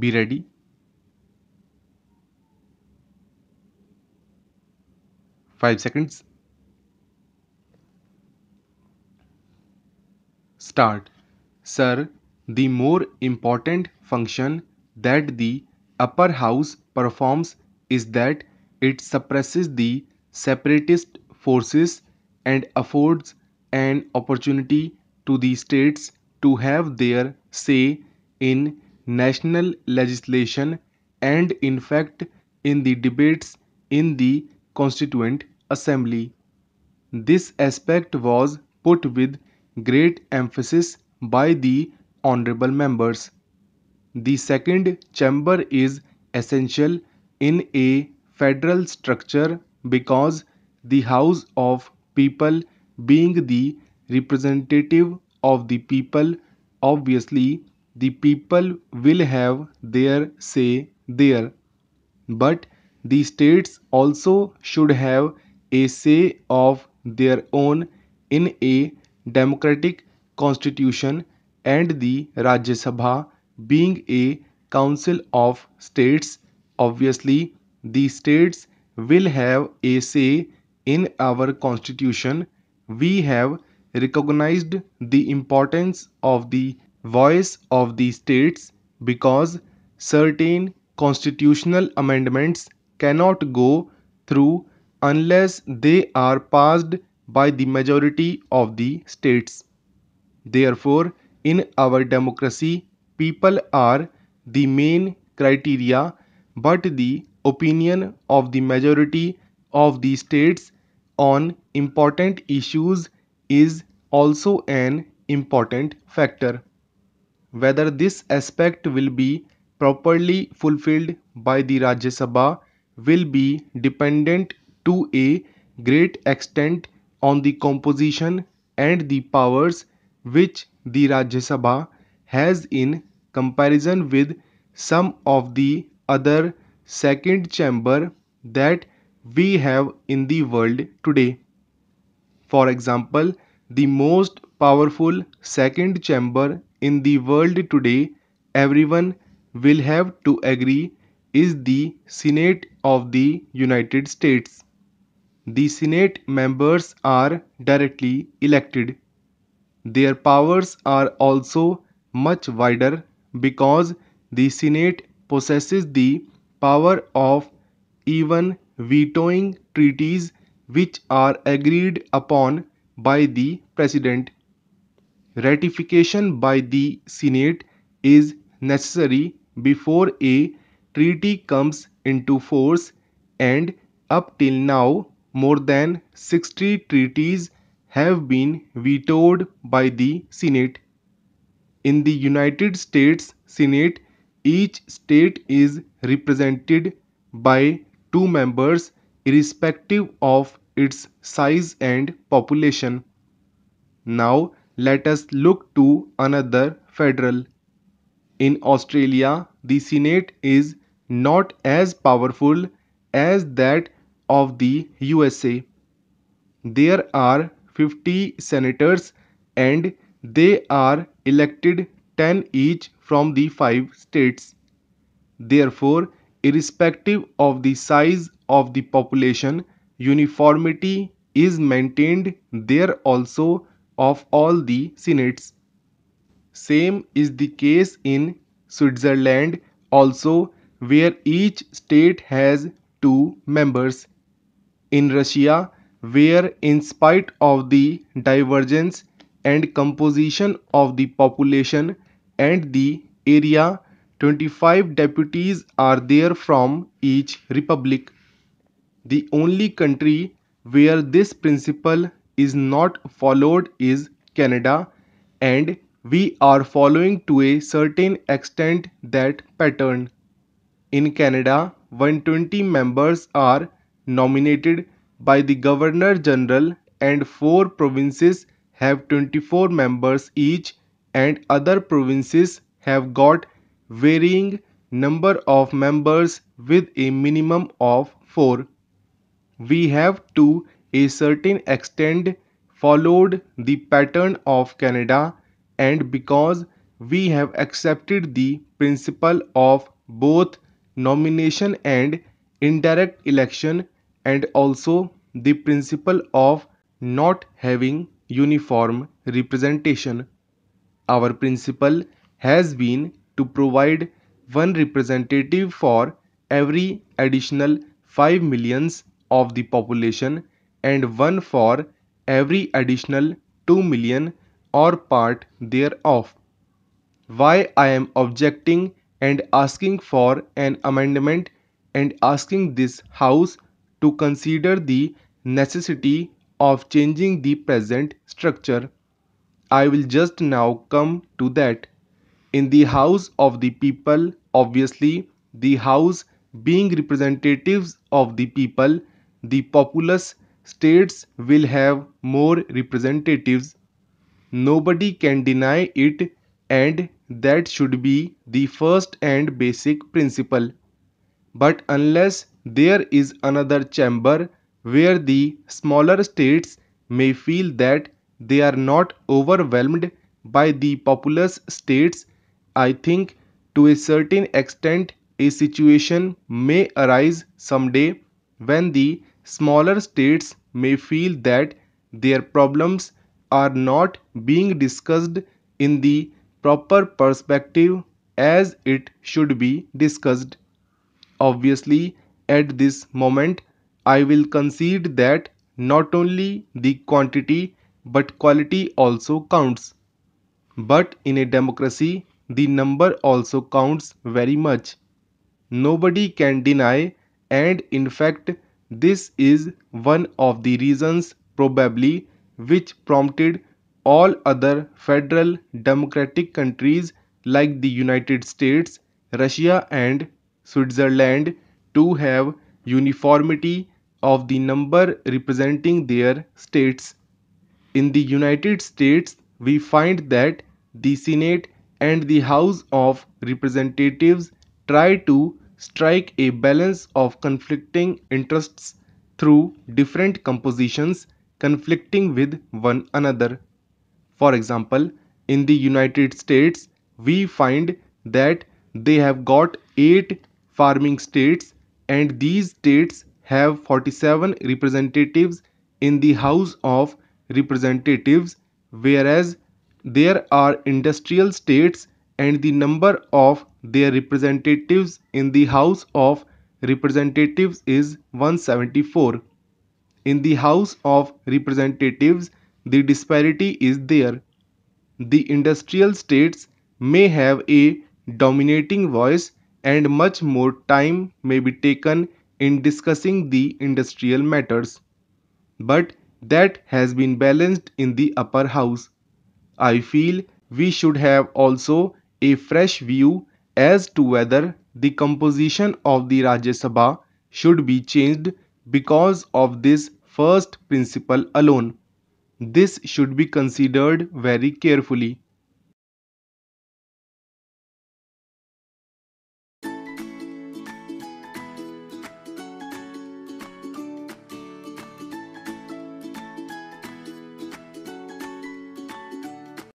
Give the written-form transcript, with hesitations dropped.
Be ready. 5 seconds. Start. Sir, the more important function that the upper house performs is that it suppresses the separatist forces and affords an opportunity to the states to have their say in national legislation and in fact in the debates in the Constituent Assembly. This aspect was put with great emphasis by the honorable members. The second chamber is essential in a federal structure because the House of People, being the representative of the people, obviously the people will have their say there. But the states also should have a say of their own in a democratic constitution, and the Rajya Sabha, being a council of states, obviously the states will have a say in our constitution. We have recognized the importance of the voice of the states because certain constitutional amendments cannot go through unless they are passed by the majority of the states. Therefore, in our democracy, people are the main criteria, but the opinion of the majority of the states on important issues is also an important factor. Whether this aspect will be properly fulfilled by the Rajya Sabha will be dependent to a great extent on the composition and the powers which the Rajya Sabha has in comparison with some of the other second chamber that we have in the world today. For example, the most powerful second chamber in the world today, everyone will have to agree, is the Senate of the United States. The Senate members are directly elected. Their powers are also much wider because the Senate possesses the power of even vetoing treaties which are agreed upon by the President. Ratification by the Senate is necessary before a treaty comes into force, and up till now, more than 60 treaties have been vetoed by the Senate. In the United States Senate, each state is represented by two members irrespective of its size and population. Now let us look to another federal. In Australia, the Senate is not as powerful as that of the USA. There are 50 senators and they are elected 10 each from the 5 states. Therefore, irrespective of the size of the population, uniformity is maintained there also of all the senates. Same is the case in Switzerland also, where each state has 2 members. In Russia, where in spite of the divergence and composition of the population and the area, 25 deputies are there from each republic. The only country where this principle is not followed is Canada, and we are following to a certain extent that pattern. In Canada, 120 members are nominated by the Governor General, and 4 provinces have 24 members each, and other provinces have got varying number of members with a minimum of 4. We have to a certain extent followed the pattern of Canada, and because we have accepted the principle of both nomination and indirect election, and also the principle of not having uniform representation. Our principle has been to provide one representative for every additional 5 millions of the population and one for every additional 2 million or part thereof. Why I am objecting and asking for an amendment and asking this House to consider the necessity of changing the present structure. I will just now come to that. In the House of the people, obviously, the House being representatives of the people, the populous states will have more representatives. Nobody can deny it, and that should be the first and basic principle. But unless there is another chamber where the smaller states may feel that they are not overwhelmed by the populous states, I think to a certain extent a situation may arise someday when the smaller states may feel that their problems are not being discussed in the proper perspective as it should be discussed. Obviously, at this moment, I will concede that not only the quantity but quality also counts. But in a democracy, the number also counts very much. Nobody can deny, and in fact, this is one of the reasons probably which prompted all other federal democratic countries like the United States, Russia, and Switzerland to have uniformity of the number representing their states. In the United States, we find that the Senate and the House of Representatives try to strike a balance of conflicting interests through different compositions conflicting with one another. For example, in the United States, we find that they have got 8 farming states, and these states have 47 representatives in the House of Representatives, whereas there are industrial states and the number of their representatives in the House of Representatives is 174. In the House of Representatives, the disparity is there. The industrial states may have a dominating voice, and much more time may be taken in discussing the industrial matters. But that has been balanced in the upper house. I feel we should have also a fresh view as to whether the composition of the Rajya Sabha should be changed because of this first principle alone. This should be considered very carefully.